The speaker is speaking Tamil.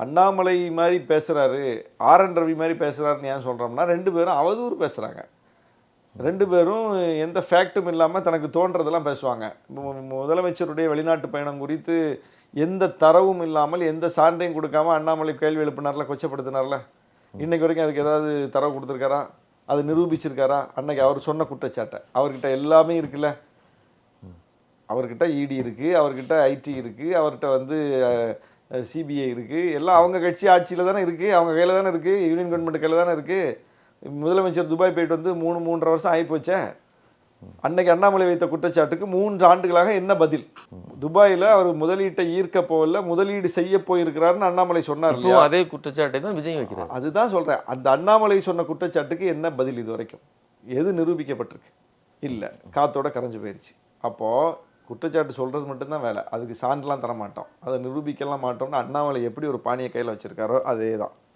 அண்ணாமலை மாதிரி பேசுகிறாரு, ஆர்.என். ரவி மாதிரி பேசுகிறாருன்னு ஏன் சொல்கிறோம்னா, 2 பேரும் அவதூறு பேசுகிறாங்க. 2 பேரும் எந்த ஃபேக்டும் இல்லாமல் தனக்கு தோன்றதெல்லாம் பேசுவாங்க. முதலமைச்சருடைய வெளிநாட்டு பயணம் குறித்து எந்த தரவும் இல்லாமல், எந்த சான்றையும் கொடுக்காம அண்ணாமலை கேள்வி எழுப்பினார்ல, கொச்சப்படுத்தினார்ல, இன்னைக்கு வரைக்கும் அதுக்கு ஏதாவது தரவு கொடுத்துருக்காரா? அது நிரூபிச்சிருக்காரா? அன்னைக்கு அவர் சொன்ன குற்றச்சாட்டை, அவர்கிட்ட எல்லாமே இருக்குல்ல, அவர்கிட்ட இடி இருக்கு, அவர்கிட்ட ஐடி இருக்கு, அவர்கிட்ட சிபிஐ இருக்கு, எல்லாம் அவங்க கட்சி ஆட்சியில் தானே இருக்கு, அவங்க கையில் தானே இருக்கு, யூனியன் கவர்மெண்ட் கையில் தானே இருக்கு. முதலமைச்சர் துபாய் போயிட்டு வந்து 3.5 வருஷம் ஆகி போச்சே. அன்னைக்கு அண்ணாமலை வைத்த குற்றச்சாட்டுக்கு 3 ஆண்டுகளாக என்ன பதில்? துபாயில அவர் முதலீட்டை ஈர்க்க போகல, முதலீடு செய்ய போயிருக்கிறாருன்னு அண்ணாமலை சொன்னார் இல்லையா? அதே குற்றச்சாட்டை தான் விஜய் வைக்கிறார். அதுதான் சொல்றேன், அந்த அண்ணாமலை சொன்ன குற்றச்சாட்டுக்கு என்ன பதில் இது வரைக்கும்? எது நிரூபிக்கப்பட்டிருக்கு? இல்ல, காத்தோட கரைஞ்சு போயிருச்சு. அப்போ குற்றச்சாட்டு சொல்றது மட்டும்தான் வேலை, அதுக்கு சான்றெல்லாம் தர மாட்டோம், அதை நிரூபிக்கலாம் மாட்டோம்னு அண்ணாமலை எப்படி ஒரு பாணியை கையில் வச்சிருக்காரோ அதே தான்.